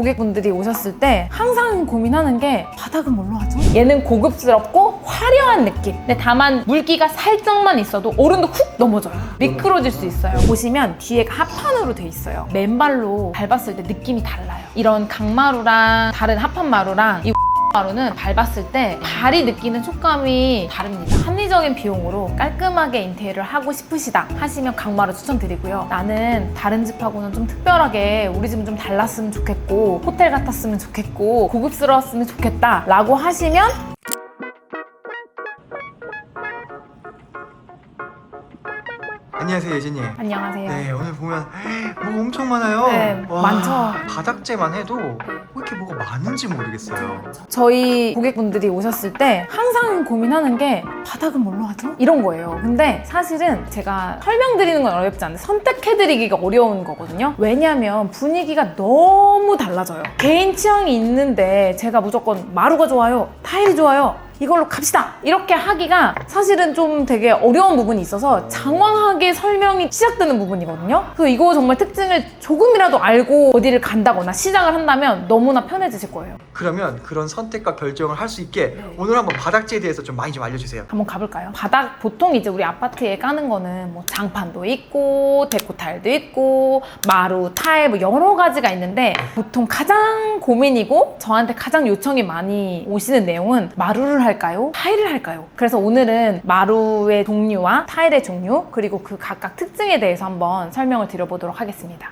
고객분들이 오셨을 때 항상 고민하는 게 바닥은 뭘로 하죠? 얘는 고급스럽고 화려한 느낌. 근데 다만 물기가 살짝만 있어도 오른도 훅 넘어져요. 미끄러질 수 있어요. 보시면 뒤에가 합판으로 돼 있어요. 맨발로 밟았을 때 느낌이 달라요. 이런 강마루랑 다른 합판마루랑 이 마루는 밟았을 때 발이 느끼는 촉감이 다릅니다. 합리적인 비용으로 깔끔하게 인테리어를 하고 싶으시다 하시면 강마루 추천드리고요. 나는 다른 집하고는 좀 특별하게 우리 집은 좀 달랐으면 좋겠고 호텔 같았으면 좋겠고 고급스러웠으면 좋겠다 라고 하시면 안녕하세요, 예진님. 안녕하세요. 네, 오늘 보면 뭐가 엄청 많아요. 네, 많죠. 바닥재만 해도 왜 이렇게 뭐가 많은지 모르겠어요. 저희 고객분들이 오셨을 때 항상 고민하는 게 바닥은 뭘로 하죠? 이런 거예요. 근데 사실은 제가 설명드리는 건 어렵지 않은데 선택해드리기가 어려운 거거든요. 왜냐면 분위기가 너무 달라져요. 개인 취향이 있는데 제가 무조건 마루가 좋아요, 타일이 좋아요, 이걸로 갑시다 이렇게 하기가 사실은 좀 되게 어려운 부분이 있어서 장황하게 설명이 시작되는 부분이거든요. 그래서 이거 정말 특징을 조금이라도 알고 어디를 간다거나 시작을 한다면 너무나 편해지실 거예요. 그러면 그런 선택과 결정을 할 수 있게 오늘 한번 바닥재에 대해서 좀 많이 좀 알려주세요. 한번 가볼까요? 바닥 보통 이제 우리 아파트에 까는 거는 뭐 장판도 있고 데코 타일도 있고 마루, 타일 뭐 여러 가지가 있는데 보통 가장 고민이고 저한테 가장 요청이 많이 오시는 내용은 마루를 할까요? 타일을 할까요? 그래서 오늘은 마루의 종류와 타일의 종류 그리고 그 각각 특징에 대해서 한번 설명을 드려보도록 하겠습니다.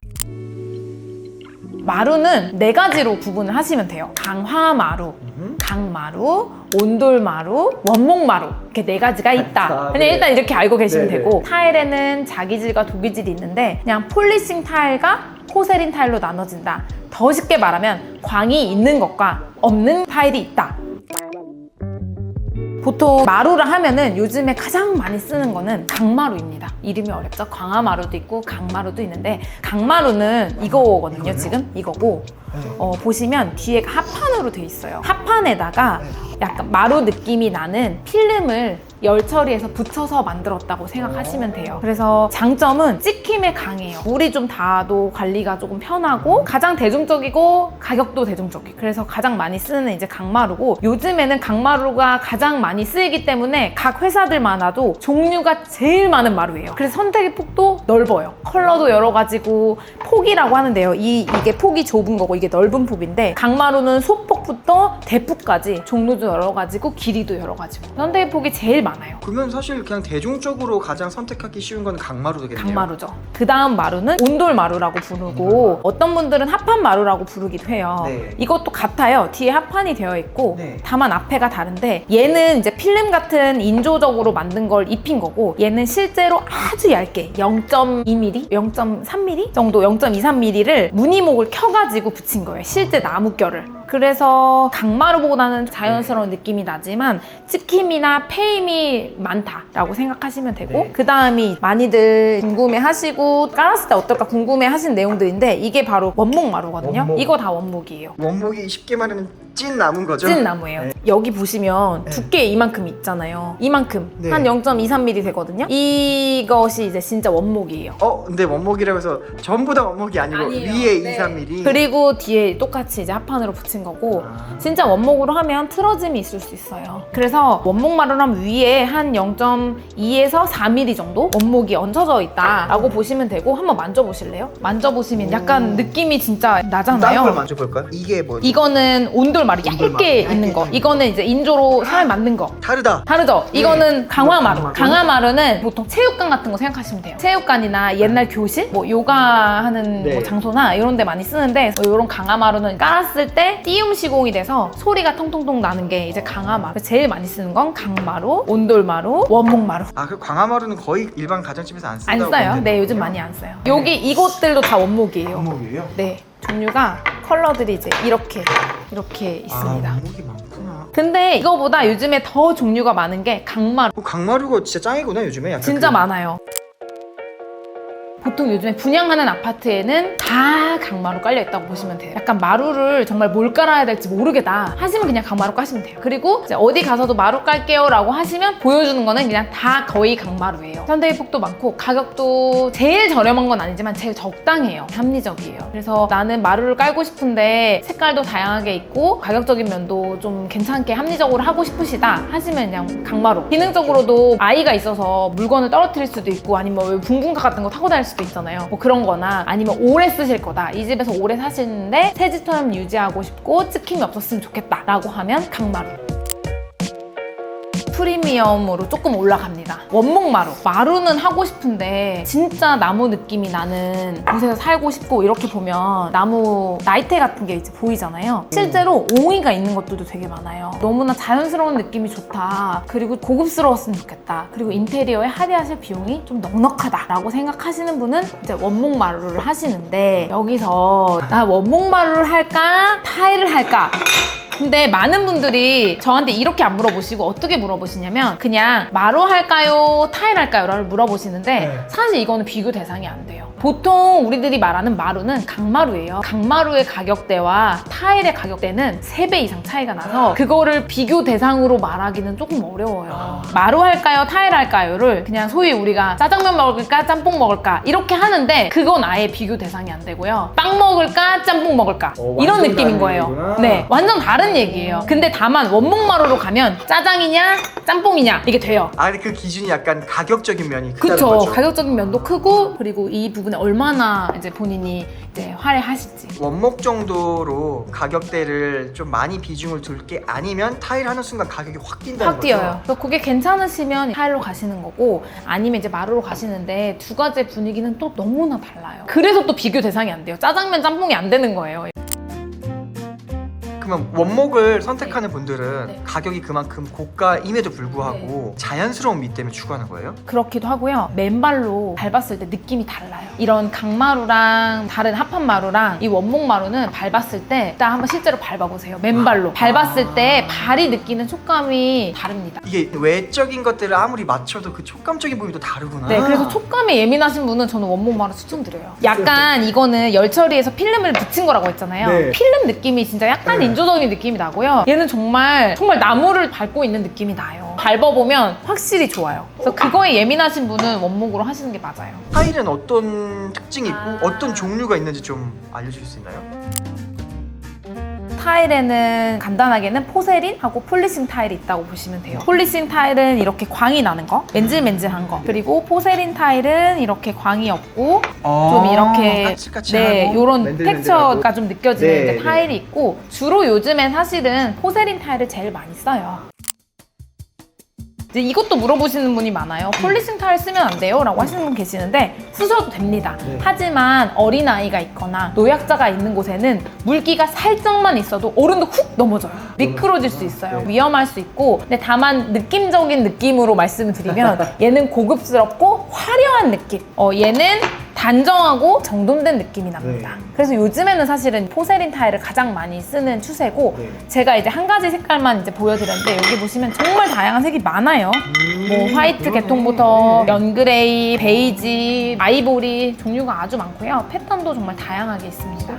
마루는 4가지로 구분을 하시면 돼요. 강화마루, 강마루, 온돌마루, 원목마루 이렇게 4가지가 있다. 그냥 일단 이렇게 알고 계시면 되고 타일에는 자기질과 도기질이 있는데 그냥 폴리싱 타일과 포세린 타일로 나눠진다. 더 쉽게 말하면 광이 있는 것과 없는 타일이 있다. 보통 마루라 하면은 요즘에 가장 많이 쓰는 거는 강마루입니다. 이름이 어렵죠? 광화마루도 있고 강마루도 있는데 강마루는 이거거든요. 지금 이거고 보시면 뒤에가 합판으로 돼 있어요. 합판에다가 약간 마루 느낌이 나는 필름을 열 처리해서 붙여서 만들었다고 생각하시면 돼요. 그래서 장점은 찍힘에 강해요. 물이 좀 닿아도 관리가 조금 편하고 가장 대중적이고 가격도 대중적이고 그래서 가장 많이 쓰는 이제 강마루고 요즘에는 강마루가 가장 많이 쓰이기 때문에 각 회사들마다도 종류가 제일 많은 마루예요. 그래서 선택의 폭도 넓어요. 컬러도 여러 가지고 폭이라고 하는데요. 이게 폭이 좁은 거고 이게 넓은 폭인데 강마루는 소폭부터 대폭까지 종류도 여러 가지고 길이도 여러 가지고 선택의 폭이 제일 많아요. 그러면 사실 그냥 대중적으로 가장 선택하기 쉬운 건 강마루 되겠네요. 강마루죠. 그 다음 마루는 온돌마루라고 부르고 어떤 분들은 합판마루라고 부르기도 해요. 네. 이것도 같아요. 뒤에 합판이 되어 있고 네. 다만 앞에가 다른데 얘는 이제 필름 같은 인조적으로 만든 걸 입힌 거고 얘는 실제로 아주 얇게 0.2mm, 0.3mm 정도 0.23mm를 무늬목을 켜가지고 붙인 거예요. 실제 나무결을. 그래서 강마루보다는 자연스러운 느낌이 나지만 찍힘이나 페임이 많다라고 생각하시면 되고 그 다음이 많이들 궁금해하시고 깔았을 때 어떨까 궁금해하시는 내용들인데 이게 바로 원목마루거든요. 원목. 이거 다 원목이에요. 원목이 쉽게 말하면 찐 나무인 거죠? 찐 나무예요. 여기 보시면 두께 이만큼 있잖아요. 이만큼 네. 한 0.23mm 되거든요. 이것이 이제 진짜 원목이에요. 근데 원목이라고 해서 전부 다 원목이 아니고 아니에요. 위에 네. 2, 3mm. 그리고 뒤에 똑같이 이제 합판으로 붙인 거고 진짜 원목으로 하면 틀어짐이 있을 수 있어요. 그래서 원목 마루라면 위에 한 0.2에서 4mm 정도 원목이 얹혀져 있다라고 보시면 되고 한번 만져보실래요? 만져보시면 약간 느낌이 진짜 다른 걸 나잖아요. 만져볼까요? 이게 뭐죠? 이거는 온돌마루 얇게 온돌마루. 있는 거. 이거는 이제 인조로 살 만든 거. 다르다. 다르죠? 이거는 강화마루. 강화마루. 강화마루는 보통 체육관 같은 거 생각하시면 돼요. 체육관이나 옛날 교실, 뭐 요가하는 네. 뭐 장소나 이런 데 많이 쓰는데 이런 강화마루는 깔았을 때 띄움 시공이 돼서 소리가 통통통 나는 게 이제 강화마루. 제일 많이 쓰는 건 강마루, 온돌마루, 원목마루. 그 광화마루는 거의 일반 가정집에서 안 안 쓴다고 써요. 보면 네, 요즘 되는군요. 많이 안 써요. 여기 이것들도 다 원목이에요. 원목이에요? 네, 종류가 컬러들이 이제 이렇게 있습니다. 원목이 많구나. 근데 이거보다 요즘에 더 종류가 많은 게 강마루. 강마루가 진짜 짱이구나 요즘에. 약간 진짜 많아요. 보통 요즘에 분양하는 아파트에는 다 강마루 깔려있다고 보시면 돼요. 약간 마루를 정말 뭘 깔아야 될지 모르겠다 하시면 그냥 강마루 까시면 돼요. 그리고 이제 어디 가서도 마루 깔게요 라고 하시면 보여주는 거는 그냥 다 거의 강마루예요. 현대의폭도 많고 가격도 제일 저렴한 건 아니지만 제일 적당해요. 합리적이에요. 그래서 나는 마루를 깔고 싶은데 색깔도 다양하게 있고 가격적인 면도 좀 괜찮게 합리적으로 하고 싶으시다 하시면 그냥 강마루. 기능적으로도 아이가 있어서 물건을 떨어뜨릴 수도 있고 아니면 왜 붕붕가 같은 거 타고 다닐 수도 있잖아요. 뭐 그런 거나 아니면 오래 쓰실 거다. 이 집에서 오래 사시는데 새 집처럼 유지하고 싶고 찍힘이 없었으면 좋겠다 라고 하면 강마루. 프리미엄으로 조금 올라갑니다. 원목 마루. 마루는 하고 싶은데 진짜 나무 느낌이 나는 곳에서 살고 싶고 이렇게 보면 나무 나이테 같은 게 이제 보이잖아요. 실제로 옹이가 있는 것들도 되게 많아요. 너무나 자연스러운 느낌이 좋다. 그리고 고급스러웠으면 좋겠다. 그리고 인테리어에 할애하실 비용이 좀 넉넉하다라고 생각하시는 분은 이제 원목 마루를 하시는데 여기서 나 원목 마루를 할까? 타일을 할까? 근데 많은 분들이 저한테 이렇게 안 물어보시고 어떻게 물어보시냐면 그냥 마루 할까요? 타일 할까요? 라고 물어보시는데 사실 이거는 비교 대상이 안 돼요. 보통 우리들이 말하는 마루는 강마루예요. 강마루의 가격대와 타일의 가격대는 3배 이상 차이가 나서 그거를 비교 대상으로 말하기는 조금 어려워요. 마루 할까요? 타일 할까요?를 그냥 소위 우리가 짜장면 먹을까? 짬뽕 먹을까? 이렇게 하는데 그건 아예 비교 대상이 안 되고요. 빵 먹을까? 짬뽕 먹을까? 이런 느낌인 거예요. 얘기구나. 네, 완전 다른 얘기예요. 근데 다만 원목마루로 가면 짜장이냐 짬뽕이냐 이게 돼요. 아 근데 그 기준이 약간 가격적인 면이 크다는 그쵸. 거죠. 가격적인 면도 크고 그리고 이 부분에 얼마나 이제 본인이 이제 할애하실지. 원목 정도로 가격대를 좀 많이 비중을 둘 게 아니면 타일 하는 순간 가격이 확 뛴다는 확 거죠. 뛰어요. 그래서 그게 괜찮으시면 타일로 가시는 거고 아니면 이제 마루로 가시는데 두 가지의 분위기는 또 너무나 달라요. 그래서 또 비교 대상이 안 돼요. 짜장면 짬뽕이 안 되는 거예요. 그러면 원목을 선택하는 분들은 네. 가격이 그만큼 고가임에도 불구하고 자연스러운 미 때문에 추구하는 거예요? 그렇기도 하고요. 맨발로 밟았을 때 느낌이 달라요. 이런 강마루랑 다른 합판마루랑 이 원목마루는 밟았을 때 일단 한번 실제로 밟아보세요. 맨발로. 밟았을 때 발이 느끼는 촉감이 다릅니다. 이게 외적인 것들을 아무리 맞춰도 그 촉감적인 부분이 또 다르구나. 네, 그래서 촉감에 예민하신 분은 저는 원목마루 추천드려요. 약간 이거는 열 처리해서 필름을 붙인 거라고 했잖아요. 네. 필름 느낌이 진짜 약간 네. 인조적인 느낌이 나고요. 얘는 정말 나무를 밟고 있는 느낌이 나요. 밟아보면 확실히 좋아요. 그래서 그거에 예민하신 분은 원목으로 하시는 게 맞아요. 타일은 어떤 특징이 있고 어떤 종류가 있는지 좀 알려주실 수 있나요? 타일에는 간단하게는 포세린하고 폴리싱 타일이 있다고 보시면 돼요. 폴리싱 타일은 이렇게 광이 나는 거, 맨질맨질한 거. 그리고 포세린 타일은 이렇게 광이 없고 좀 이렇게 까칠까칠하고 이런 맨들맨들하고. 텍스처가 좀 느껴지는 네, 이제 네. 타일이 있고 주로 요즘엔 사실은 포세린 타일을 제일 많이 써요. 이제 이것도 물어보시는 분이 많아요. 폴리싱 타일 쓰면 안 돼요? 라고 하시는 분 계시는데 쓰셔도 됩니다. 네. 하지만 어린아이가 있거나 노약자가 있는 곳에는 물기가 살짝만 있어도 어른도 훅 넘어져요. 미끄러질 수 있어요. 네. 위험할 수 있고 근데 다만 느낌적인 느낌으로 말씀을 드리면 얘는 고급스럽고 화려한 느낌. 얘는 단정하고 정돈된 느낌이 납니다. 네. 그래서 요즘에는 사실은 포세린 타일을 가장 많이 쓰는 추세고 네. 제가 이제 한 가지 색깔만 이제 보여드렸는데 여기 보시면 정말 다양한 색이 많아요. 뭐 화이트 그러네. 계통부터 네. 연그레이, 베이지, 아이보리 종류가 아주 많고요. 패턴도 정말 다양하게 있습니다.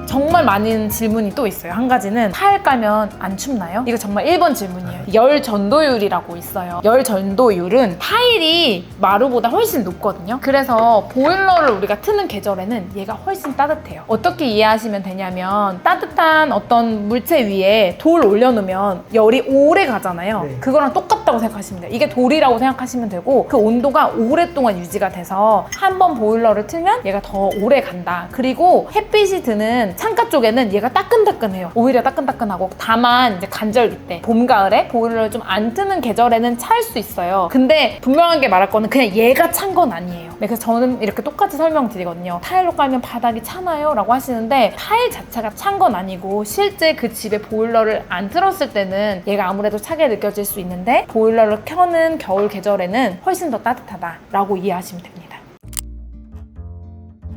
정말 많은 질문이 또 있어요. 한 가지는 타일 깔면 안 춥나요? 이거 정말 1번 질문이에요. 열 전도율이라고 있어요. 열 전도율은 타일이 마루보다 훨씬 높거든요. 그래서 보일러를 우리가 트는 계절에는 얘가 훨씬 따뜻해요. 어떻게 이해하시면 되냐면 따뜻한 어떤 물체 위에 돌 올려놓으면 열이 오래 가잖아요. 네. 그거랑 똑같다고 생각하시면 돼요. 이게 돌이라고 생각하시면 되고 그 온도가 오랫동안 유지가 돼서 한 번 보일러를 틀면 얘가 더 오래 간다. 그리고 햇빛이 드는 창가 쪽에는 얘가 따끈따끈해요. 오히려 따끈따끈하고 다만 이제 간절기 때 봄, 가을에 보일러를 좀 안 트는 계절에는 찰 수 있어요. 근데 분명하게 말할 거는 그냥 얘가 찬 건 아니에요. 네, 그래서 저는 이렇게 똑같이 설명드리거든요. 타일로 깔면 바닥이 차나요? 라고 하시는데 타일 자체가 찬 건 아니고 실제 그 집에 보일러를 안 틀었을 때는 얘가 아무래도 차게 느껴질 수 있는데 보일러를 켜는 겨울 계절에는 훨씬 더 따뜻하다라고 이해하시면 됩니다.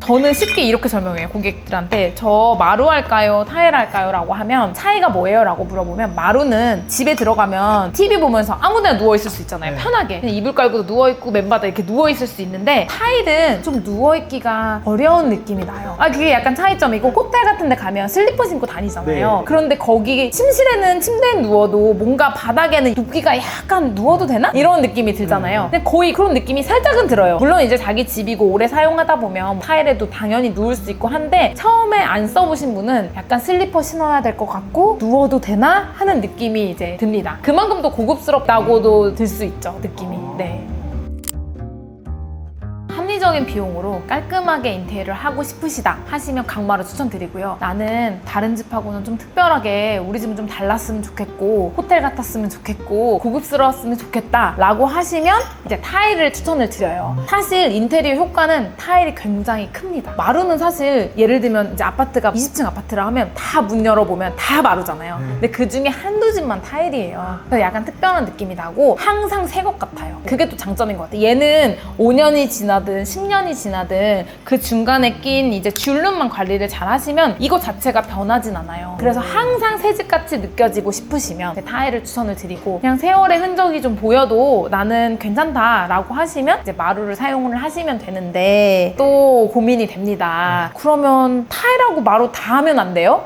저는 쉽게 이렇게 설명해요. 고객들한테 저 마루 할까요? 타일 할까요? 라고 하면 차이가 뭐예요? 라고 물어보면 마루는 집에 들어가면 TV 보면서 아무데나 누워있을 수 있잖아요. 네. 편하게. 그냥 이불 깔고 누워있고 맨바닥에 이렇게 누워있을 수 있는데 타일은 좀 누워있기가 어려운 느낌이 나요. 그게 약간 차이점이고 호텔 같은 데 가면 슬리퍼 신고 다니잖아요. 네. 그런데 거기 침실에는 침대에 누워도 뭔가 바닥에는 눕기가 약간 누워도 되나? 이런 느낌이 들잖아요. 근데 거의 그런 느낌이 살짝은 들어요. 물론 이제 자기 집이고 오래 사용하다 보면 타일에도 당연히 누울 수 있고 한데 처음에 안 써보신 분은 약간 슬리퍼 신어야 될 것 같고 누워도 되나? 하는 느낌이 이제 듭니다. 그만큼 또 고급스럽다고도 들 수 있죠, 느낌이. 네. 합리적인 비용으로 깔끔하게 인테리어를 하고 싶으시다 하시면 강마루 추천드리고요. 나는 다른 집하고는 좀 특별하게 우리 집은 좀 달랐으면 좋겠고 호텔 같았으면 좋겠고 고급스러웠으면 좋겠다 라고 하시면 이제 타일을 추천을 드려요. 사실 인테리어 효과는 타일이 굉장히 큽니다. 마루는 사실 예를 들면 이제 아파트가 20층 아파트라 하면 다 문 열어보면 다 마루잖아요. 근데 그 중에 한두 집만 타일이에요. 그래서 약간 특별한 느낌이 나고 항상 새 것 같아요. 그게 또 장점인 것 같아요. 얘는 5년이 지나든 10년이 지나든 그 중간에 낀 이제 줄눈만 관리를 잘 하시면 이거 자체가 변하진 않아요. 그래서 항상 새집같이 느껴지고 싶으시면 타일을 추천을 드리고 그냥 세월의 흔적이 좀 보여도 나는 괜찮다라고 하시면 이제 마루를 사용을 하시면 되는데 또 고민이 됩니다. 그러면 타일하고 마루 다 하면 안 돼요?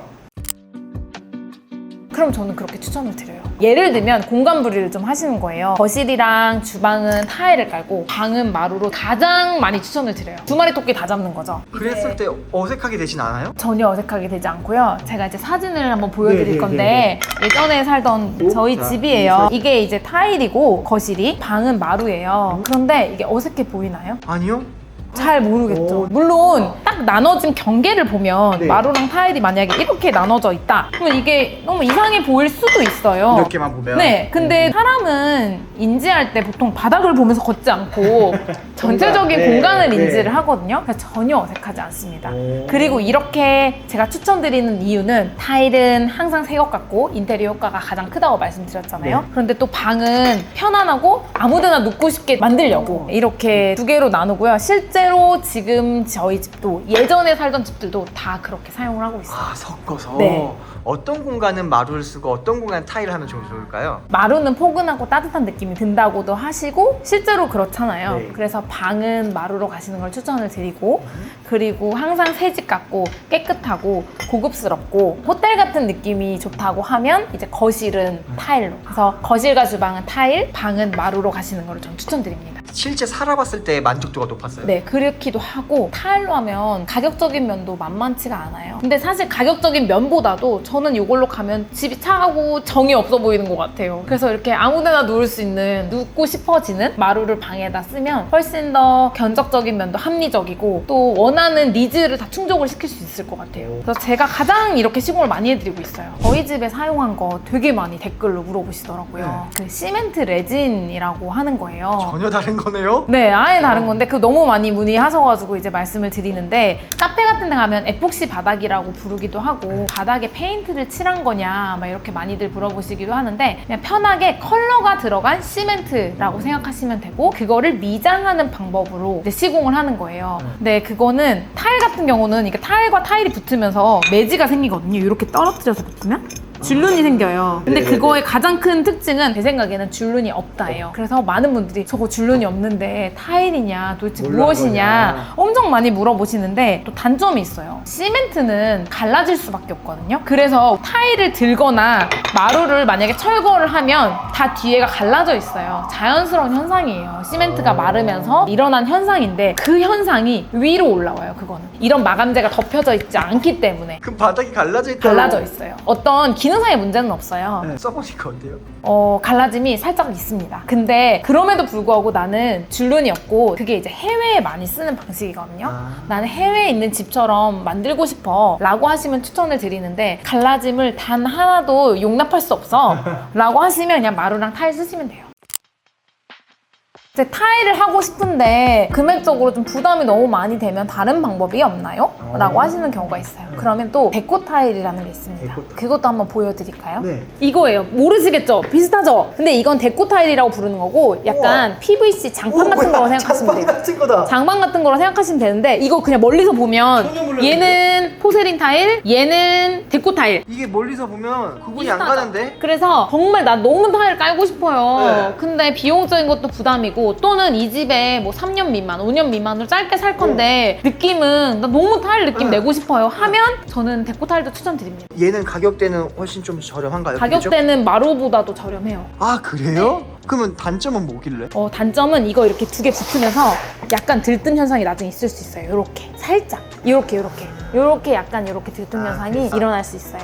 그럼 저는 그렇게 추천을 드려요. 예를 들면 공간 분리를 좀 하시는 거예요. 거실이랑 주방은 타일을 깔고 방은 마루로 가장 많이 추천을 드려요. 두 마리 토끼 다 잡는 거죠. 그랬을 때 어색하게 되진 않아요? 전혀 어색하게 되지 않고요. 제가 이제 사진을 한번 보여드릴 네, 건데 예전에 살던 저희 자, 집이에요. 이게 이제 타일이고 거실이 방은 마루예요. 그런데 이게 어색해 보이나요? 아니요. 잘 모르겠죠. 물론 딱 나눠진 경계를 보면 네. 마루랑 타일이 만약에 이렇게 나눠져 있다. 그러면 이게 너무 이상해 보일 수도 있어요. 이렇게만 보면. 네, 근데 사람은 인지할 때 보통 바닥을 보면서 걷지 않고 전체적인 네, 공간을 네. 인지를 하거든요. 그래서 전혀 어색하지 않습니다. 오. 그리고 이렇게 제가 추천드리는 이유는 타일은 항상 새 것 같고 인테리어 효과가 가장 크다고 말씀드렸잖아요. 네. 그런데 또 방은 편안하고 아무데나 눕고 싶게 만들려고 이렇게 두 개로 나누고요. 실제로 지금 저희 집도 예전에 살던 집들도 다 그렇게 사용을 하고 있어요. 섞어서. 네. 어떤 공간은 마루를 쓰고 어떤 공간은 타일을 하면 좀 좋을까요? 마루는 포근하고 따뜻한 느낌이 든다고도 하시고 실제로 그렇잖아요. 네. 그래서 방은 마루로 가시는 걸 추천을 드리고 그리고 항상 새집 같고 깨끗하고 고급스럽고 호텔 같은 느낌이 좋다고 하면 이제 거실은 타일로. 그래서 거실과 주방은 타일, 방은 마루로 가시는 걸 전 추천드립니다. 실제 살아봤을 때 만족도가 높았어요. 네, 그렇기도 하고 타일로 하면 가격적인 면도 만만치가 않아요. 근데 사실 가격적인 면보다도 저는 이걸로 가면 집이 차가고 정이 없어 보이는 것 같아요. 그래서 이렇게 아무데나 누울 수 있는, 눕고 싶어지는 마루를 방에다 쓰면 훨씬 더 견적적인 면도 합리적이고 또 원하는 니즈를 다 충족을 시킬 수 있을 것 같아요. 그래서 제가 가장 이렇게 시공을 많이 해드리고 있어요. 저희 집에 사용한 거 되게 많이 댓글로 물어보시더라고요. 그 시멘트 레진이라고 하는 거예요. 전혀 다른 거네요? 네, 아예 다른 건데 그 너무 많이 문의하셔가지고 이제 말씀을 드리는데 카페 같은 데 가면 에폭시 바닥이라고 부르기도 하고 바닥에 페인트를 칠한 거냐 막 이렇게 많이들 물어보시기도 하는데 그냥 편하게 컬러가 들어간 시멘트라고 생각하시면 되고 그거를 미장하는 방법으로 이제 시공을 하는 거예요. 근데 그거는 타일 같은 경우는 이게 타일과 타일이 붙으면서 매지가 생기거든요. 이렇게 떨어뜨려서 붙으면 줄눈이 생겨요. 근데 네네네. 그거의 가장 큰 특징은 제 생각에는 줄눈이 없다예요. 그래서 많은 분들이 저거 줄눈이 없는데 타일이냐 도대체 뭘로 한 무엇이냐 거냐. 엄청 많이 물어보시는데 또 단점이 있어요. 시멘트는 갈라질 수밖에 없거든요. 그래서 타일을 들거나 마루를 만약에 철거를 하면 다 뒤에가 갈라져 있어요. 자연스러운 현상이에요. 시멘트가 마르면서 일어난 현상인데 그 현상이 위로 올라와요. 그거는 이런 마감재가 덮여져 있지 않기 때문에 그럼 바닥이 갈라져 있다. 갈라져 있어요. 어떤 기능상의 문제는 없어요. 네, 써보니까 어때요? 갈라짐이 살짝 있습니다. 근데 그럼에도 불구하고 나는 줄눈이 없고 그게 이제 해외에 많이 쓰는 방식이거든요. 나는 해외에 있는 집처럼 만들고 싶어 라고 하시면 추천을 드리는데 갈라짐을 단 하나도 용납할 수 없어 라고 하시면 그냥 마루랑 타일 쓰시면 돼요. 이제 타일을 하고 싶은데 금액적으로 좀 부담이 너무 많이 되면 다른 방법이 없나요? 라고 하시는 경우가 있어요. 그러면 또 데코 타일이라는 게 있습니다. 데코 타일. 그것도 한번 보여드릴까요? 네. 이거예요. 모르시겠죠? 비슷하죠? 근데 이건 데코 타일이라고 부르는 거고 약간 PVC 장판 같은 거로 생각하시면 돼요. 장판 같은 거다. 장판 같은 거로 생각하시면 되는데 이거 그냥 멀리서 보면 전혀 몰랐는데? 얘는 포세린 타일, 얘는 데코 타일. 이게 멀리서 보면 구분이 안 비슷하죠? 가는데? 그래서 정말 나 너무 타일 깔고 싶어요. 네. 근데 비용적인 것도 부담이고 또는 이 집에 뭐 3년 미만, 5년 미만으로 짧게 살 건데 느낌은 나 너무 타일 느낌 네. 내고 싶어요 하면 저는 데코 타일도 추천드립니다. 얘는 가격대는 훨씬 좀 저렴한가요? 그죠? 가격대는 마루보다도 저렴해요. 아 그래요? 그러면 단점은 뭐길래? 단점은 이거 이렇게 두 개 붙으면서 약간 들뜸 현상이 나중에 있을 수 있어요. 이렇게 살짝 이렇게 약간 이렇게 들뜸 현상이 그래서? 일어날 수 있어요.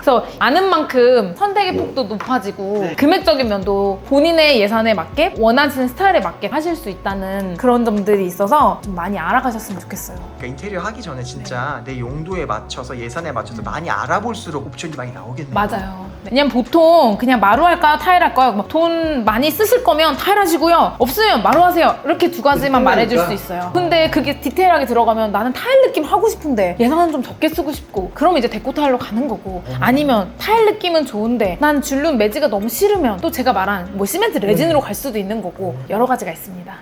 그래서 아는 만큼 선택의 폭도 높아지고 네. 금액적인 면도 본인의 예산에 맞게 원하시는 스타일에 맞게 하실 수 있다는 그런 점들이 있어서 좀 많이 알아가셨으면 좋겠어요. 그러니까 인테리어 하기 전에 진짜 내 용도에 맞춰서 예산에 맞춰서 많이 알아볼수록 옵션이 많이 나오겠네요. 맞아요. 왜냐면 보통 그냥 마루 할까요? 타일 할까요? 막 돈 많이 쓰실 거면 타일 하시고요. 없으면 마루 하세요. 이렇게 두 가지만 말해줄 수 있어요. 근데 그게 디테일하게 들어가면 나는 타일 느낌 하고 싶은데 예산은 좀 적게 쓰고 싶고 그러면 이제 데코 타일로 가는 거고 아니면 타일 느낌은 좋은데 난 줄눈 매지가 너무 싫으면 또 제가 말한 뭐 시멘트 레진으로 갈 수도 있는 거고 여러 가지가 있습니다.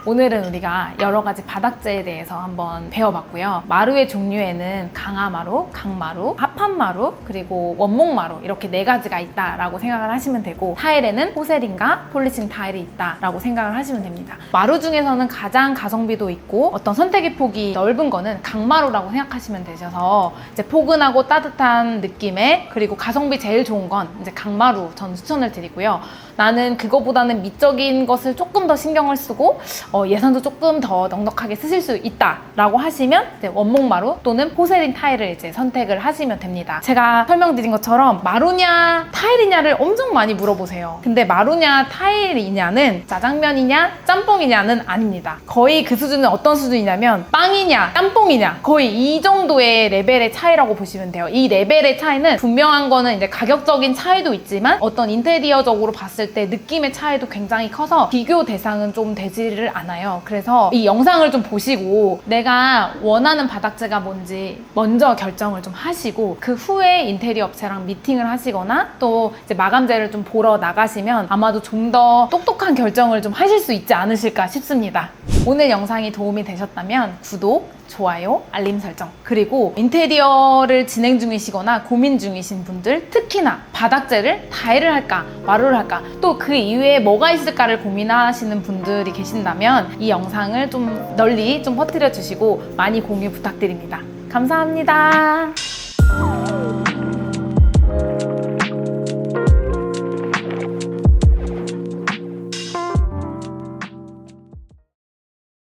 오늘은 우리가 여러 가지 바닥재에 대해서 한번 배워봤고요. 마루의 종류에는 강화마루, 강마루, 합판마루, 그리고 원목마루 이렇게 네 가지가 있다라고 생각을 하시면 되고 타일에는 포세린과 폴리싱 타일이 있다라고 생각을 하시면 됩니다. 마루 중에서는 가장 가성비도 있고 어떤 선택의 폭이 넓은 거는 강마루라고 생각하시면 되셔서 이제 포근하고 따뜻한 느낌의 그리고 가성비 제일 좋은 건 이제 강마루 저는 추천을 드리고요. 나는 그거보다는 미적인 것을 조금 더 신경을 쓰고 예산도 조금 더 넉넉하게 쓰실 수 있다라고 하시면 이제 원목마루 또는 포세린 타일을 이제 선택을 하시면 됩니다. 제가 설명드린 것처럼 마루냐 타일이냐를 엄청 많이 물어보세요. 근데 마루냐 타일이냐는 짜장면이냐 짬뽕이냐는 아닙니다. 거의 그 수준은 어떤 수준이냐면 빵이냐 짬뽕이냐 거의 이 정도의 레벨의 차이라고 보시면 돼요. 이 레벨의 차이는 분명한 거는 이제 가격적인 차이도 있지만 어떤 인테리어적으로 봤을 때 느낌의 차이도 굉장히 커서 비교 대상은 좀 되지를 않아요. 그래서 이 영상을 좀 보시고 내가 원하는 바닥재가 뭔지 먼저 결정을 좀 하시고 그 후에 인테리어 업체랑 미팅을 하시거나 또 이제 마감재를 좀 보러 나가시면 아마도 좀 더 똑똑한 결정을 좀 하실 수 있지 않으실까 싶습니다. 오늘 영상이 도움이 되셨다면 구독, 좋아요, 알림 설정 그리고 인테리어를 진행 중이시거나 고민 중이신 분들 특히나 바닥재를 타일을 할까 마루를 할까 또 그 이외에 뭐가 있을까를 고민하시는 분들이 계신다면 이 영상을 좀 널리 좀 퍼뜨려 주시고 많이 공유 부탁드립니다. 감사합니다.